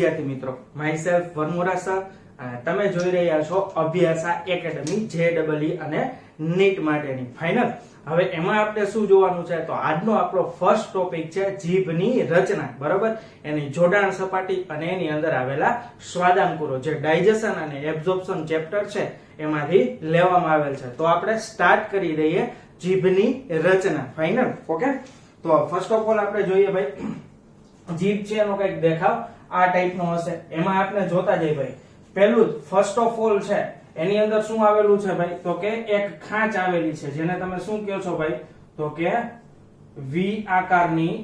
વિદ્યાર્થી મિત્રો, my self વનમોરા sir અને તમે જોઈ રહ્યા છો અભ્યાસા એકેડમી JEE અને નીટ માટેની ફાઇનલ. હવે એમાં આપણે શું જોવાનું છે તો આજનો આપણો ફર્સ્ટ ટોપિક છે જીભની રચના, બરાબર. એની જોડાણ સપાટી અને એની અંદર આવેલા સ્વાદાંકુરો જે ડાયજેશન અને એબ્ઝોર્પ્શન ચેપ્ટર છે એમાંથી લેવામાં આવેલ છે. તો આપણે સ્ટાર્ટ કરી દઈએ જીભની રચના ફાઇનલ. ઓકે, તો ફર્સ્ટ ઓફ ઓલ આપણે જોઈએ ભાઈ જીભ છે એનો કઈક દેખાવ આ ટાઈપનો હશે. એમાં આપણે જોતા જઈએ ભાઈ. પહેલું ફર્સ્ટ ઓફ ઓલ છે એની અંદર શું આવેલું છે ભાઈ તો કે એક ખાંચ આવેલી છે જેને તમે શું કહો છો ભાઈ તો કે વી આકારની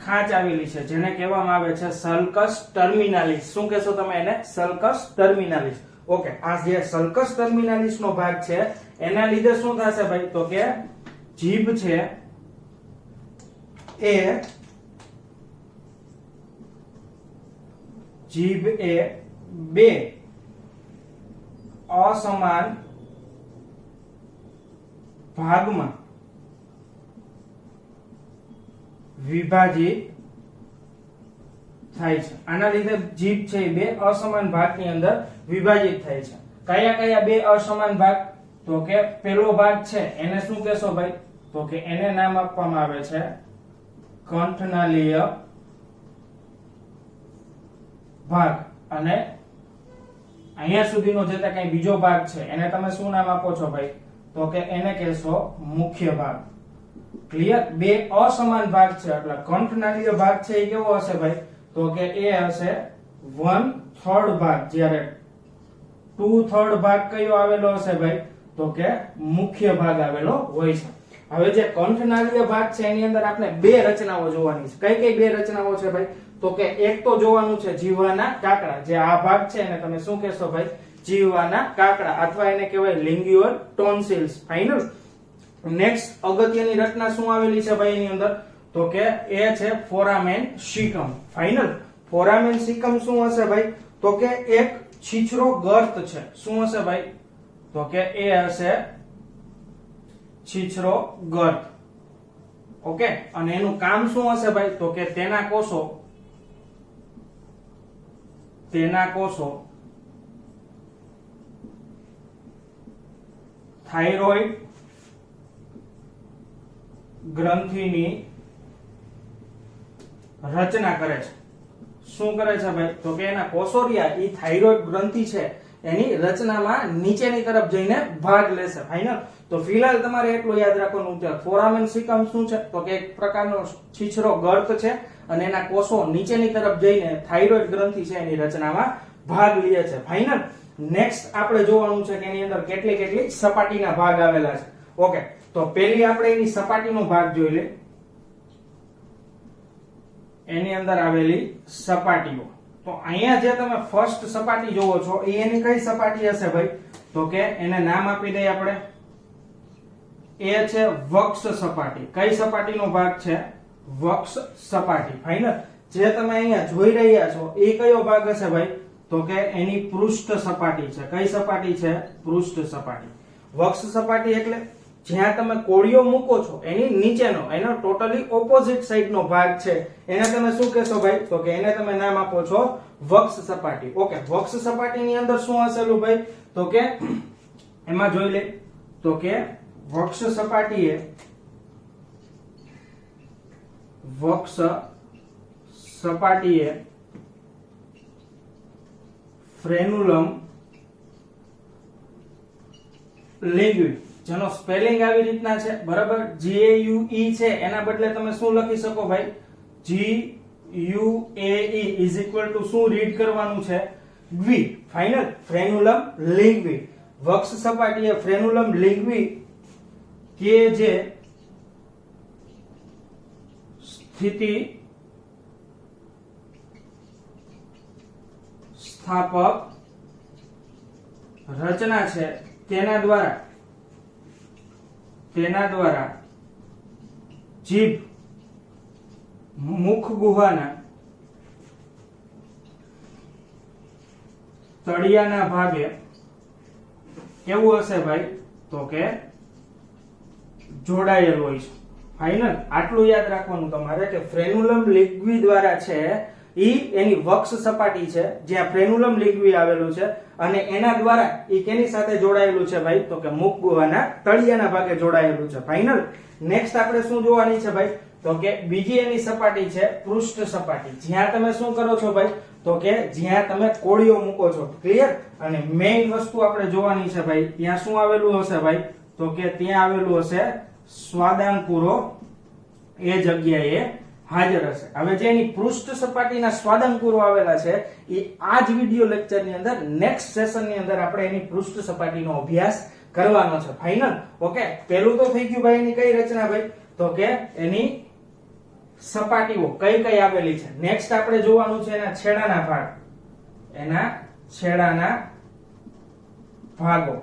ખાંચ આવેલી છે જેને કહેવામાં આવે છે સલ્કસ ટર્મિનાલિસ. શું કહેશો તમે એને? સલ્કસ ટર્મિનાલિસ. ઓકે, આ જે સલ્કસ ટર્મિનાલિસ નો ભાગ છે એના લીધે શું થશે ભાઈ તો કે જીભ છે એ બે અસમાન ભાગમાં વિભાજિત થાય છે. આના લીધે જીભ છે એ બે અસમાન ભાગની અંદર વિભાજિત થાય છે. કયા કયા બે અસમાન ભાગ તો કે પેલો ભાગ છે એને શું કહેશો ભાઈ તો કે એને નામ આપવામાં આવે છે કંઠનાલીય ભાગ, અને અહીંયા સુધીનો જે કઈ બીજો ભાગ છે એને તમે શું નામ આપો છો ભાઈ તો કે એને કહેશો મુખ્ય ભાગ. ક્લિયર? બે અસમાન ભાગ છે એટલે કંઠનાલીય ભાગ છે એ કેવો હશે ભાઈ તો કે એ હશે 1/3 ભાગ, જ્યારે 2/3 ભાગ કયો આવેલો હશે ભાઈ તો કે મુખ્ય ભાગ આવેલો હોય છે. હવે જે કંઠનાલીય ભાગ છે એની અંદર આપણે બે રચનાઓ જોવાની છે. કઈ કઈ બે રચનાઓ છે ભાઈ તો કે એક તો જોવાનું છે જીહ્વાના કાકડા. જે આ ભાગ છે એને તમે શું કહેશો ભાઈ જીહ્વાના કાકડા અથવા એને કહેવાય લિંગ્યુઅલ ટોન્સિલ્સ. ફાઇનલ. નેક્સ્ટ અગત્યની રચના શું આવેલી છે ભાઈ એની અંદર તો કે એ છે ફોરામેન સિકમ. ફાઇનલ. ફોરામેન સિકમ શું હશે ભાઈ તો કે એક છીછરો ગર્ત છે. શું હશે ભાઈ તો કે એ હશે છીછરો ગર્ત. ઓકે, અને એનું કામ શું હશે ભાઈ તો કે તેના કોષો થાઇરોઇડ ગ્રંથિની રચના કરે છે. શું કરે છે ભાઈ તો કે એના કોષોરિયા એ થાઇરોઇડ ગ્રંથિ છે એની રચનામાં નીચેની તરફ જઈને ભાગ લેશે. ફાઇનલ. તો ફિલહાલ તમારે એટલું યાદ રાખવાનું છે ફોરામેન સિકમ શું છે તો કે એક પ્રકારનો છીછરો ગર્ત છે અને એના કોષો નીચેની તરફ જઈને થાઇરોઇડ ગ્રંથિ છે એની રચનામાં ભાગ લે છે. ફાઇનલ. નેક્સ્ટ આપણે જોવાનું છે કે એની અંદર કેટલી કેટલી સપાટીના ભાગ આવેલા છે. ઓકે, તો પહેલી આપણે એની સપાટીનો ભાગ જોઈ લે. એની અંદર આવેલી સપાટીઓ. તો અહીંયા જે તમે ફર્સ્ટ સપાટી જોવો છો એ એની કઈ સપાટી હશે ભાઈ તો કે એને નામ આપી દઈએ આપણે. એ છે વક્ષ સપાટી. કઈ સપાટીનો ભાગ છે? વક્ષ સપાટી. ફાઇનલ. જે તમે અહીંયા જોઈ રહ્યા છો એ કયો ભાગ હશે ભાઈ તો કે એની પૃષ્ઠ સપાટી છે. કઈ સપાટી છે? પૃષ્ઠ સપાટી. વક્ષ સપાટી એટલે જ્યાં તમે કોળિયો મૂકો છો એની નીચેનો એનો ટોટલી ઓપોઝિટ સાઈડનો ભાગ છે એને તમે શું કહેશો ભાઈ તો કે એને તમે નામ આપો છો વક્ષ સપાટી. ઓકે, વક્ષ સપાટીની અંદર શું હશેલું ભાઈ તો કે એમાં જોઈ લે તો કે વક્ષ સપાટીએ ફ્રેનુલમ લિંગ્વી જેનો સ્પેલિંગ આવી રીતના છે, બરાબર. GAUE છે એના બદલે તમે શું લખી શકો ભાઈ GUAE શું રીડ કરવાનું છે ગ્વી. ફાઇનલ. ફ્રેનુલમ લિંગ્વી. વક્ષ સપાટીએ ફ્રેનુલમ લિંગ્વી કે જે સ્થિતિ સ્થાપક રચના છે તેના દ્વારા જીભ મુખ ગુહાના તળિયાના ભાગે કેવું હશે ભાઈ તો કે જોડાયેલું હોય છે. ફાઇનલ આટલું યાદ રાખવાનું તમારે કે ફ્રેન્યુલમ લિગ્વી દ્વારા છે ઈ એની વક્ષ સપાટી છે જ્યાં ફ્રેન્યુલમ લિગ્વી આવેલું છે અને એના દ્વારા ઈ કેની સાથે જોડાયેલું છે ભાઈ તો કે મુખ ગુહાના તળિયાના ભાગે જોડાયેલું છે ફાઇનલ નેક્સ્ટ આપણે શું જોવાની છે ભાઈ તો કે બીજી એની સપાટી છે પૃષ્ઠ સપાટી જ્યાં તમે શું કરો છો ભાઈ તો કે જ્યાં તમે કોળીઓ મૂકો છો ક્લિયર અને મેઇન વસ્તુ આપણે જોવાની છે ભાઈ ત્યાં શું આવેલું હશે ભાઈ તો કે ત્યાં આવેલું હશે સ્વાદાંકુરો એ જગ્યાએ હાજર હશે હવે જે એની પૃષ્ઠ સપાટીના સ્વાદાંકુરો આવેલા છે એ આ જ વિડિયો લેક્ચરની અંદર નેક્સ્ટ સેશનની અંદર આપણે એની પૃષ્ઠ સપાટીનો અભ્યાસ કરવાનો છે ફાઇનલ ઓકે પહેલું તો થઈ ગયું ભાઈ એની કઈ રચના ભાઈ તો કે એની સપાટીઓ કઈ કઈ આવેલી છે નેક્સ્ટ આપણે જોવાનું છે એના છેડાના ભાગો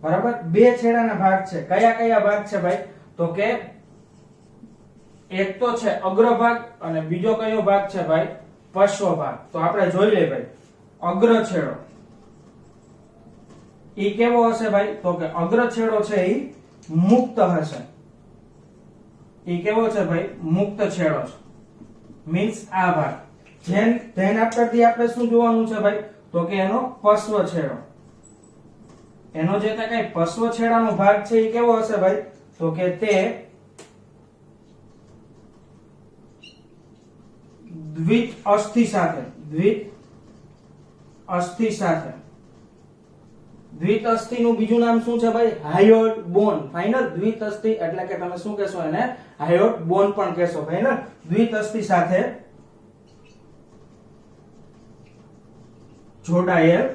બરાબર બે છેડાના ભાગ છે કયા કયા ભાગ છે ભાઈ તો કે એક તો છે અગ્રભાગ અને બીજો કયો ભાગ છે ભાઈ પશ્વ ભાગ તો આપણે જોઈ લઈએ ભાઈ અગ્ર છેડો ઈ કેવો હશે ભાઈ તો કે અગ્ર છેડો છે ઈ મુક્ત હશે ઈ કેવો છે ભાઈ મુક્ત છેડો છે મીન્સ આ ભાગ ધ્યાન આપવાથી આપણે શું જોવાનું છે ભાઈ તો કે એનો પશ્વ છેડો એનો જે કઈ પશ્વ છેડાનો ભાગ છે એ કેવો હશે ભાઈ તો કે તે દ્વિત અસ્થિ સાથે દ્વિત અસ્થિ નું બીજું નામ શું છે ભાઈ હાયોટ બોન ફાઇનલ દ્વિત અસ્થિ એટલે કે તમે શું કહેશો એને હાયોટ બોન પણ કહેશો ફાઇનલ દ્વિત અસ્થિ સાથે જોડાયેલ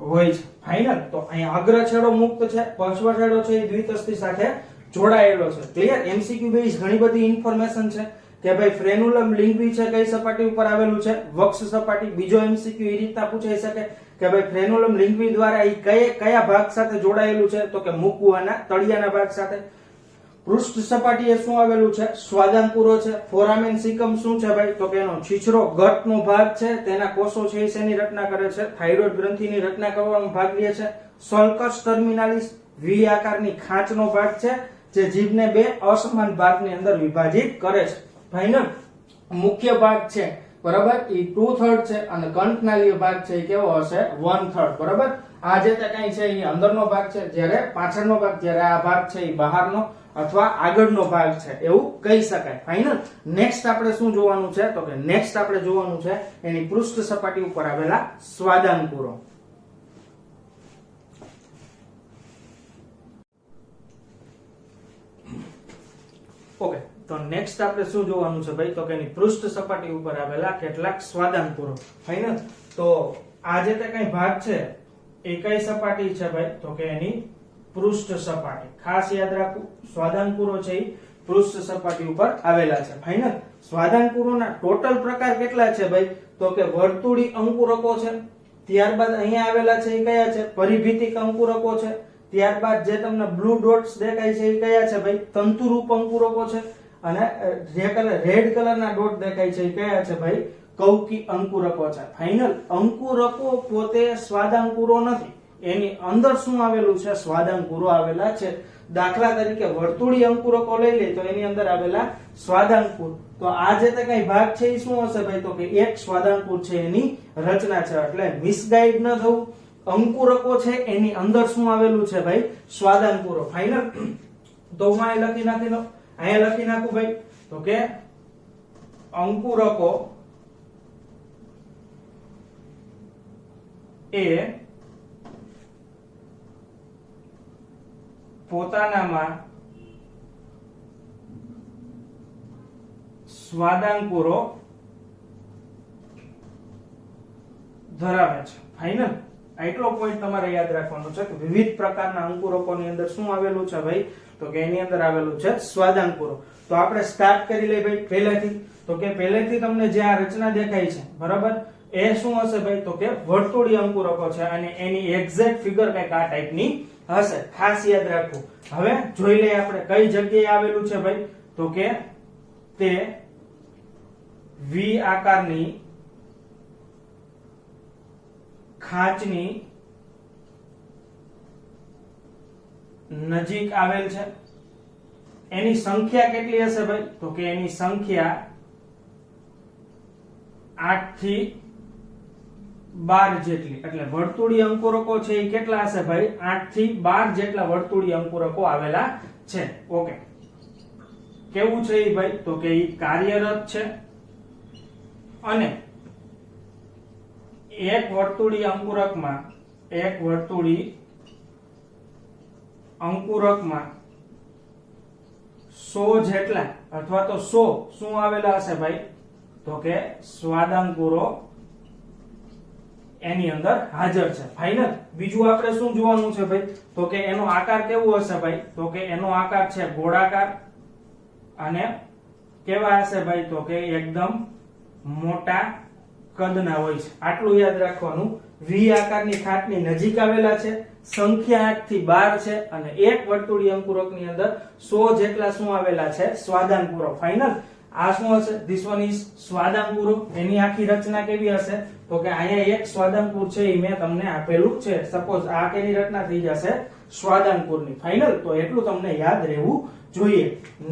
હોય છે ફાઇનલ તો અહીંયા અગ્ર છેડો મુક્ત છે પશ્વ છેડો છે એ દ્વિત અસ્થિ સાથે જોડાયેલો છે ક્લિયર એમસીક્યુ બેઝ ઘણી બધી ઇન્ફોર્મેશન છે કે ભાઈ ફ્રેન્યુલમ લિંગ્વી છે કઈ સપાટી ઉપર આવેલું છે વક્ષ સપાટી બીજો એમસીક્યુ એ રીતના પૂછાઈ શકે કે ભાઈ ફ્રેન્યુલમ લિંગ્વી દ્વારા એ કયા ભાગ સાથે જોડાયેલું છે તો કે મુખ ગુહાના તળિયાના ભાગ સાથે પૃષ્ઠ સપાટી એ શું આવેલું છે સ્વાદાંકુરો છે ફોરામેન સિકમ શું છે ભાઈ તો કે એનો છીછરો ગટનો ભાગ છે તેના કોષો છે એ શેની રચના કરે છે થાઇરોઇડ ગ્રંથિની રચના કરવામાં ભાગ લે છે સલ્કસ ટર્મિનાલિસ વી આકારની ખાંચનો ભાગ છે જે જીભને બે અસમાન ભાગની અંદર વિભાજિત કરે છે ફાઇનલ મુખ્ય ભાગ છે બરાબર એ 2/3 છે અને કંઠનાલીય ભાગ છે એ કેવો હશે 1/3 બરાબર આ જે કઈ છે એ અંદરનો ભાગ છે જ્યારે પાછળનો ભાગ જ્યારે આ ભાગ છે એ બહારનો અથવા આગળનો ભાગ છે એવું કહી શકાય ફાઇનલ નેક્સ્ટ આપણે શું જોવાનું છે તો કે નેક્સ્ટ આપણે જોવાનું છે એની પૃષ્ઠ સપાટી ઉપર આવેલા સ્વાદાંકુરો ઓકે તો નેક્સ્ટ આપણે શું જોવાનું છે ભાઈ તો કે એની પૃષ્ઠ સપાટી ઉપર આવેલા કેટલાક સ્વાદાંકુરો ફાઇનલ તો આ જે કઈ ભાગ છે એ કઈ સપાટી છે ભાઈ તો કે એની પૃષ્ઠ સપાટી ખાસ યાદ રાખવું સ્વાદાંકુરો છે એ પૃષ્ઠ સપાટી ઉપર આવેલા છે ફાઇનલ સ્વાદાંકુરોના ટોટલ પ્રકાર કેટલા છે ભાઈ તો કે વર્તુળી અંકુરકો છે ત્યારબાદ અહીંયા આવેલા છે એ કયા છે પરિભિતિક અંકુરકો છે ત્યારબાદ જે તમને બ્લુ ડોટ્સ દેખાય છે એ કયા છે ભાઈ તંતુરૂપ અંકુરકો છે અને રેડ કલરના ડોટ દેખાય છે એ કયા છે ભાઈ કૌકી અંકુરકો છે ફાઇનલ અંકુરકો પોતે સ્વાદાંકુરો નથી એની અંદર શું આવેલું છે સ્વાદાંકુરો આવેલા છે દાખલા તરીકે વર્તુળી અંકુરકો લઈ લે તો એની અંદર આવેલા સ્વાદાંકુર તો આ જે કઈ ભાગ છે એ શું હશે ભાઈ તો કે એક સ્વાદાંકુર છે એની રચના છે એટલે મિસગાઈડ ન થવું અંકુરકો છે એની અંદર શું આવેલું છે ભાઈ સ્વાદાંકુરો ફાઇનલ તો હું અહીં લખી નાખું ભાઈ તો કે અંકુરકો એ પોતાનામાં સ્વાદાંકુરો ધરાવે છે ફાઇનલ એટલો પોઈન્ટ તમારે યાદ રાખવાનો છે કે વિવિધ પ્રકારના અંકુરકોની અંદર શું આવેલું છે ભાઈ તો કે એની અંદર આવેલું છે સ્વાદાંકુરો તો આપણે સ્ટાર્ટ કરી લઈએ ભાઈ પહેલેથી તો કે પહેલેથી તમને જે આ રચના દેખાય છે બરાબર એ શું હશે ભાઈ તો કે વર્તુળી અંકુરકો છે અને એની એક્ઝેક્ટ ફિગર કંઈક આ ટાઈપની હશે ખાસ યાદ રાખવું હવે જોઈ લઈએ આપણે કઈ જગ્યાએ આવેલું છે ભાઈ તો કે તે વી આકારની ખાંચની નજીક આવેલ છે એની સંખ્યા કેટલી હશે ભાઈ? તો કે એની સંખ્યા 8 થી 12 જેટલી, એટલે વર્તુળીય અંકુરકો છે એ કેટલા હશે ભાઈ? 8 થી 12 જેટલા વર્તુળીય અંકુરકો આવેલા છે. ઓકે, કેવું છે એ ભાઈ? તો કે એ કાર્યરત છે અને એક વર્તુળીય અંકુરકમાં 100 જેટલા અથવા તો 100 શું આવેલા હશે ભાઈ? તો કે સ્વાદાંકુરો એની અંદર હાજર છે. ફાઇનલ. બીજું આપણે શું જોવાનું છે ભાઈ? તો કે એનો આકાર કેવો હશે ભાઈ? તો કે એનો આકાર છે ગોળાકાર અને કેવા હશે ભાઈ? તો કે એકદમ મોટા કદના હોય છે. આટલું યાદ રાખવાનું. વી આકારની ખાટની નજીક આવેલા છે, સંખ્યા 8 થી 12 છે અને એક વર્તુળીય અંકુરકની અંદર 100 જેટલા શું આવેલા છે? સ્વાદાંકુરો. ફાઇનલ. આ શું હશે? ધીસ વન ઇઝ સ્વાદાંકુરો. એની આખી રચના કેવી હશે? તો કે અહીંયા એક સ્વાદાંકુર છે એ મેં તમને આપેલું છે. સપોઝ આ કેની રચના થઈ જશે? સ્વાદાંકુરની. ફાઇનલ. તો એટલું તમને યાદ રહેવું જોઈએ.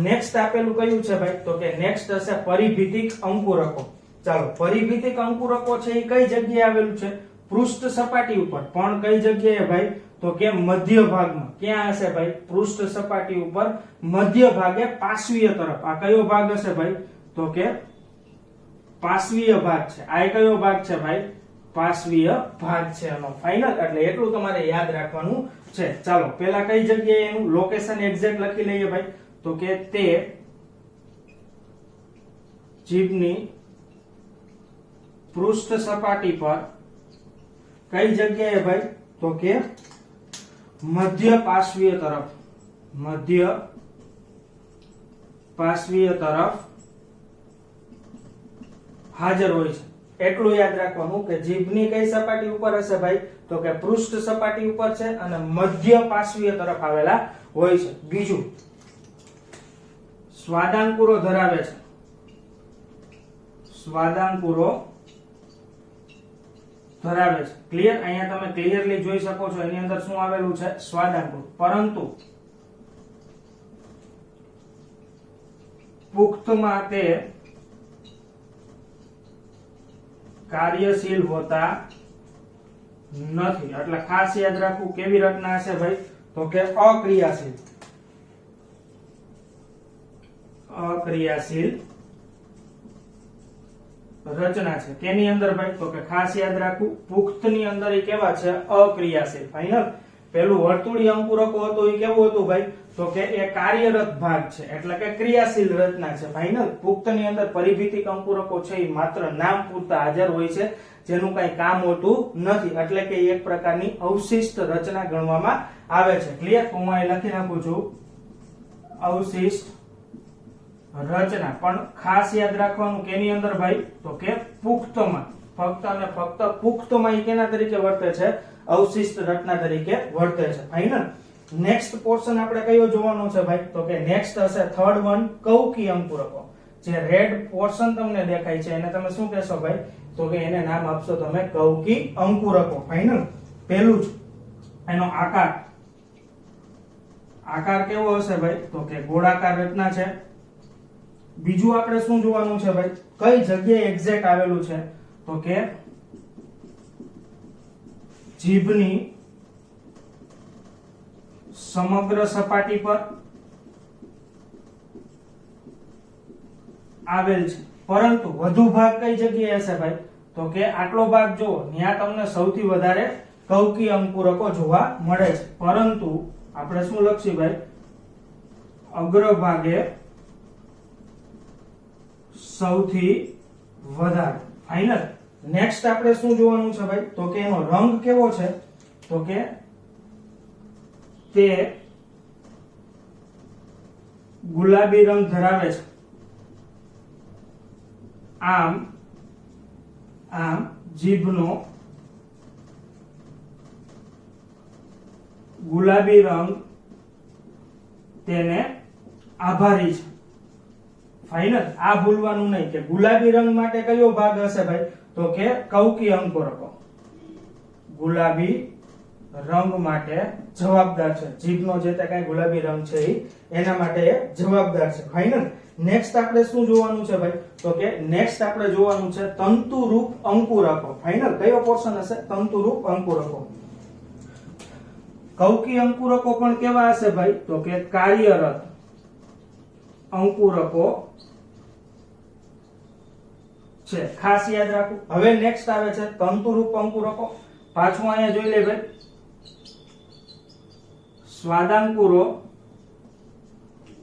નેક્સ્ટ આપેલું કયું છે ભાઈ? તો કે નેક્સ્ટ હશે પરિભિતિક અંકુરકો. ચાલો, પરિભિતિક અંકુરકો છે એ કઈ જગ્યાએ આવેલું છે? પૃષ્ઠ સપાટી ઉપર. પણ કઈ જગ્યાએ ભાઈ? તો કે મધ્ય ભાગમાં. ક્યાં હશે ભાઈ? પૃષ્ઠ સપાટી ઉપર મધ્ય ભાગે પાર્શ્વીય તરફ. આ કયો ભાગ હશે ભાઈ? તો કે પાર્શ્વીય ભાગ છે. આ કયો ભાગ છે ભાઈ? પાર્શ્વીય ભાગ છે એનો. ફાઇનલ. એટલે એટલું તમારે યાદ રાખવાનું છે. ચાલો, પેલા કઈ જગ્યાએ એનું લોકેશન એક્ઝેક્ટ લખી લઈએ ભાઈ? તો કે તે જીભની પૃષ્ઠ સપાટી પર કઈ જગ્યાએ ભાઈ? તો કે મધ્ય પાર્શ્વીય તરફ હાજર હોય છે. એટલું યાદ રાખવાનું કે જીભની કઈ સપાટી ઉપર હશે ભાઈ? તો કે પૃષ્ઠ સપાટી ઉપર છે અને મધ્ય પાર્શ્વીય તરફ આવેલા હોય છે. બીજું, સ્વાદાંકુરો ધરાવે છે. ક્લિયર? અહીંયા તમે ક્લિયરલી જોઈ શકો છો એની અંદર શું આવેલું છે? સ્વાદાંકુર. પરંતુ પુખ્તમાં તે કાર્યશીલ હોતા નથી. એટલે ખાસ યાદ રાખવું કેવી રચના હશે ભાઈ? તો કે અક્રિયાશીલ રચના છે. કેની અંદર ભાઈ? તો કે ખાસ યાદ રાખવું પુખ્તની અંદર એ કેવા છે? અક્રિયાશીલ. ફાઇનલ. પેલું વર્તુળીય અંકુરકો હતો એ કેવું હતું ભાઈ? તો કે એ કાર્યરત ભાગ છે એટલે કે ક્રિયાશીલ રચના છે. ફાઇનલ. પુખ્તની અંદર પરિભિતિક અંકુરકો છે એ માત્ર નામ પૂરતા હાજર હોય છે, જેનું કઈ કામ હોતું નથી. એટલે કે એક પ્રકારની અવશિષ્ટ રચના ગણવામાં આવે છે. ક્લિયર? હું અહીં લખી નાખું છું અવશિષ્ટ રચના. પણ ખાસ યાદ રાખવાનું કેની અંદર ભાઈ? તો કે પુખ્તમાં. ફક્ત અને ફક્ત પુખ્તમાં એ કેના તરીકે વર્તે છે? અવશિષ્ટ રચના તરીકે વર્તે છે. ફાઇનલ. નેક્સ્ટ પોર્શન આપણે કયો જોવાનો છે ભાઈ? તો કે નેક્સ્ટ હશે થર્ડ વન, કૌકી અંકુરકો. જે રેડ પોર્શન તમને દેખાય છે એને તમે શું કહેશો ભાઈ? તો કે એને નામ આપશો તમે કૌકી અંકુરકો. ફાઇનલ. પેલું જ એનો આકાર કેવો હશે ભાઈ? તો કે ગોળાકાર રચના છે. બીજું આપણે શું જોવાનું છે ભાઈ? કઈ જગ્યાએ એક્ઝેક્ટ આવેલું છે? તો કે જીભની સમગ્ર સપાટી પર આવેલ છે. પરંતુ વધુ ભાગ કઈ જગ્યાએ હશે ભાઈ? તો કે આટલો ભાગ જો ત્યાં તમને સૌથી વધારે કૌકી અંકુરકો જોવા મળે છે. પરંતુ આપણે શું લખશું ભાઈ? અગ્રભાગે સૌથી વધારે. ફાઇનલ. નેક્સ્ટ આપણે શું જોવાનું છે ભાઈ? તો કે એનો રંગ કેવો છે? તો કે તે ગુલાબી રંગ ધરાવે છે. આમ જીભનો ગુલાબી રંગ તેને આભારી છે. ફાઇનલ. આ ભૂલવાનું નહીં કે ગુલાબી રંગ માટે કયો ભાગ હશે ભાઈ? તો કે કૌકી અંકુરકો. ગુલાબી રંગ માટે જવાબદાર છે. જીભનો જે તે કઈ ગુલાબી રંગ છે એના માટે એ જવાબદાર છે. ફાઇનલ. નેક્સ્ટ આપણે શું જોવાનું છે ભાઈ? તો કે નેક્સ્ટ આપણે જોવાનું છે તંતુરૂપ અંકુરકો. ફાઇનલ. કયો પોર્શન હશે? તંતુરૂપ અંકુરકો. કૌકી અંકુરકો પણ કેવા હશે ભાઈ? તો કે કાર્યરત અંકુરકો છે. ખાસ યાદ રાખો. હવે નેક્સ્ટ આવે છે તંતુરૂપ અંકુરકો. પાછું અહીંયા જોઈ લે ભાઈ. સ્વાદાંકુરો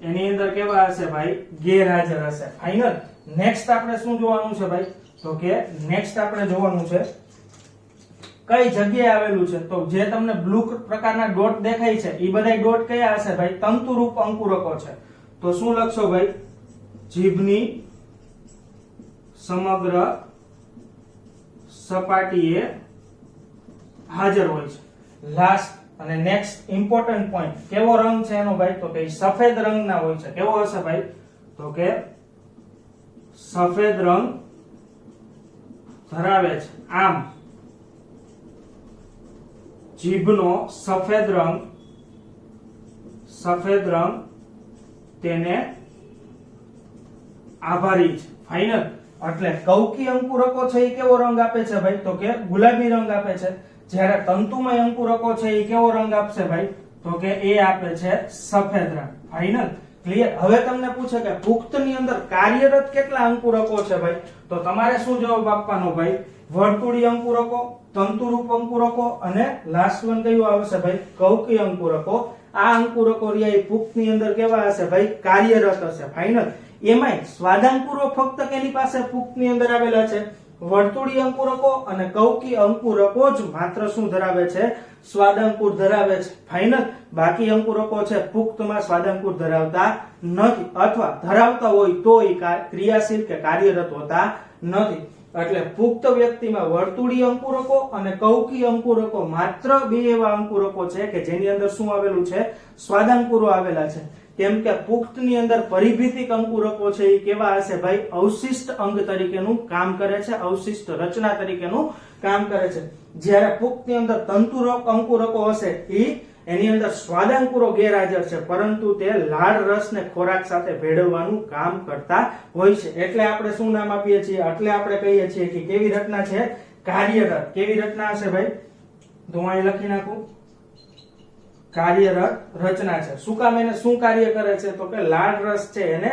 એની અંદર કેવા હશે ભાઈ? ગેરહાજર હશે. ફાઇનલ. નેક્સ્ટ આપણે શું જોવાનું છે ભાઈ? તો કે નેક્સ્ટ આપણે જોવાનું છે કઈ જગ્યાએ આવેલું છે. તો જે તમને બ્લુ પ્રકારના ડોટ દેખાય છે એ બધા ડોટ કયા હશે ભાઈ? તંતુરૂપ અંકુરકો છે. તો શું લખશો ભાઈ? જીભની સમગ્ર સપાટીએ હાજર હોય છે. લાસ્ટ અને નેક્સ્ટ ઇમ્પોર્ટન્ટ પોઈન્ટ, કેવો રંગ છે એનો ભાઈ? તો કે સફેદ રંગના હોય છે. કેવો હશે ભાઈ? તો કે સફેદ રંગ ધરાવે છે. આમ જીભનો સફેદ રંગ તેને આભારી છે. ફાઇનલ. એટલે કૌકી અંકુરકો છે એ કેવો રંગ આપે છે ભાઈ? તો કે ગુલાબી રંગ આપે છે. જ્યારે તંતુમય અંકુરકો છે એ કેવો રંગ આપશે ભાઈ? તો કે એ આપે છે સફેદ રંગ. ફાઇનલ. ક્લિયર. હવે તમને પૂછે કે પુખ્તની અંદર કાર્યરત કેટલા અંકુરકો છે ભાઈ? તો તમારે શું જવાબ આપવાનો ભાઈ? વર્તુળી અંકુરકો, તંતુરૂપ અંકુરકો અને લાસ્ટ વન કયું આવશે ભાઈ? કૌકી અંકુરકો. આ અંકુરકો રહ્યા પુખ્તની અંદર કેવા હશે ભાઈ? કાર્યરત હશે. ફાઇનલ. એમાંય સ્વાદાંકુરો ફક્ત કેની પાસે પુખ્તની અંદર આવેલા છે? વર્તુળી અંકુરકો અને કૌકી અંકુરકો જ માત્ર શું ધરાવે છે? સ્વાદાંકુર ધરાવે છે. ફાઇનલ. બાકી અંકુરકો છે પુખ્તમાં સ્વાદાંકુર ધરાવતા નથી, અથવા ધરાવતા હોય તો એ ક્રિયાશીલ કે કાર્યરત હોતા નથી. એટલે પુખ્ત વ્યક્તિમાં વર્તુળી અંકુરકો અને કૌકી અંકુરકો માત્ર બે એવા અંકુરકો છે કે જેની અંદર શું આવેલું છે? સ્વાદાંકુરો આવેલા છે. કેમ કે પુખ્તની અંદર પરિભિતિક અંકુરકો છે એ કેવા હશે ભાઈ? અવશિષ્ટ અંગ તરીકેનું કામ કરે છે, અવશિષ્ટ રચના તરીકેનું કામ કરે છે. જ્યારે પુખ્તની અંદર તંતુરૂપ અંકુરકો હશે એની અંદર સ્વાદાંકુરો ગેરહાજર છે, પરંતુ તે લાળ રસને ખોરાક સાથે ભેળવવાનું કામ કરતા હોય છે. એટલે આપણે શું નામ આપીએ છીએ? એટલે આપણે કહીએ છીએ કે કેવી રચના છે? કાર્યરત. કેવી રચના હશે ભાઈ? તો હું અહીં લખી નાખું. કાર્યરત રચના છે. શું કામ? એને શું કાર્ય કરે છે? તો કે લાળ રસ છે એને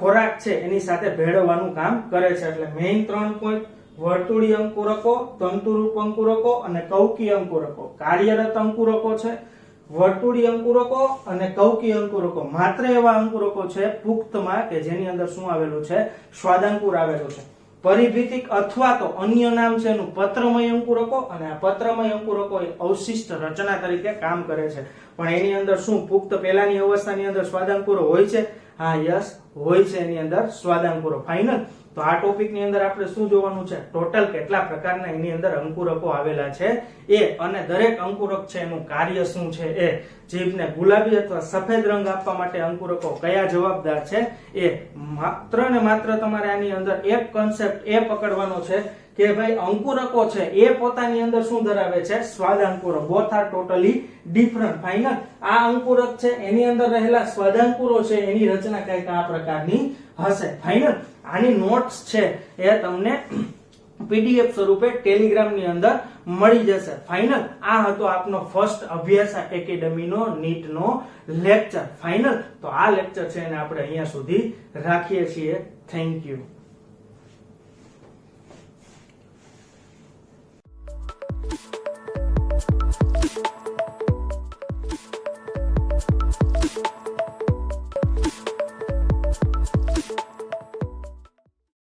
ખોરાક છે એની સાથે ભેળવવાનું કામ કરે છે. એટલે મેઇન 3 પોઈન્ટ: વર્તુળી અંકુરકો, તંતુરૂપ અંકુરકો અને કૌકી અંકુરકો. કાર્યરત અંકુરકો છે, વર્તુળી અંકુરકો અને કૌકી અંકુરકો માત્ર એવા અંકુરકો છે પુખ્તમાં કે જેની અંદર શું આવેલું છે? સ્વાદાંકુર આવેલું છે. પરિભિતિક અથવા તો અન્ય નામ છે એનું પત્રમય અંકુરકો, અને આ પત્રમય અંકુરકો એ અવશિષ્ટ રચના તરીકે કામ કરે છે. પણ એની અંદર શું પુખ્ત પહેલાની અવસ્થાની અંદર સ્વાદાંકુરો હોય છે? હા, યસ, હોય છે એની અંદર સ્વાદાંકુરો. ફાઇનલ. તો આ ટોપિક ની અંદર આપણે શું જોવાનું છે? ટોટલ કેટલા પ્રકારના એની અંદર અંકુરકો આવેલા છે એ, અને દરેક અંકુરક છે એનું કાર્ય શું છે એ, જીભને ગુલાબી અથવા સફેદ રંગ આપવા માટે અંકુરકો કયા જવાબદાર છે એ. માત્ર ને માત્ર તમારે આની અંદર એક કન્સેપ્ટ એ પકડવાનો છે કે ભાઈ અંકુરકો છે એ પોતાની અંદર શું ધરાવે છે? સ્વાદાંકુરો. Both are totally different. Final. આ અંકુરક છે એની અંદર રહેલા સ્વાદાંકુરો છે એની રચના કઈક આ પ્રકારની હશે. ફાઇનલ. આની નોટ્સ છે એ તમને પીડીએફ સ્વરૂપે ટેલિગ્રામ ની અંદર મળી જશે. ફાઇનલ. આ હતો આપનો ફર્સ્ટ અભ્યાસ એકેડમીનો નીટ નો લેક્ચર. ફાઇનલ. તો આ લેક્ચર છે એને આપણે અહીંયા સુધી રાખીએ છીએ. Thank you.